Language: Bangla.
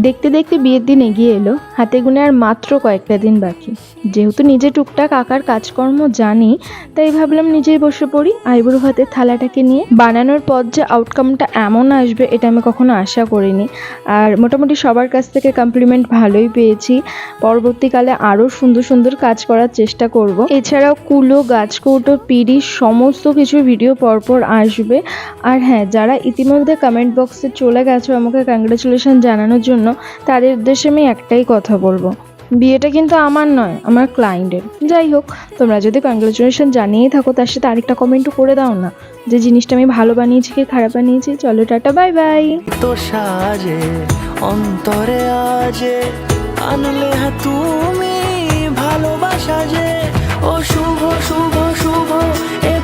দেখতে দেখতে বিয়ের দিন এগিয়ে এলো, হাতে গুনে আর মাত্র কয়েকটা দিন বাকি। যেহেতু নিজে টুকটাক আঁকার কাজকর্ম জানি, তাই ভাবলাম নিজেই বসে পড়ি আইবুড়ো ভাতের থালাটাকে নিয়ে। বানানোর পর যে আউটকামটা এমন আসবে এটা আমি কখনো আশা করিনি। আর মোটামুটি সবার কাছ থেকে কমপ্লিমেন্ট ভালোই পেয়েছি। পরবর্তীকালে আরও সুন্দর সুন্দর কাজ করার চেষ্টা করব। এছাড়াও কুলো, গাছকৌটো, পিঁড়ি সমস্ত কিছু ভিডিও পরপর আসবে। আর হ্যাঁ, যারা ইতিমধ্যে কমেন্ট বক্সে চলে গেছো আমাকে কংগ্রেচুলেশন জানানোর জন্য, তাদের উদ্দেশ্যে আমি একটাই কথা বলবো, বিয়েটা কিন্তু আমার নয়, আমার ক্লায়েন্টের। যাই হোক, তোমরা যদি কংগ্রেচুলেশন জানিয়েই থাকো তার সাথে আরেকটা কমেন্টও করে দাও না, যে জিনিসটা আমি ভালো বানিয়েছি কি খারাপ বানিয়েছি। চলো টাটা, বাই বাই। তো সাজে অন্তরে আজে আনলে তুমি ভালোবাসা যে, ও শুভ শুভ শুভ এ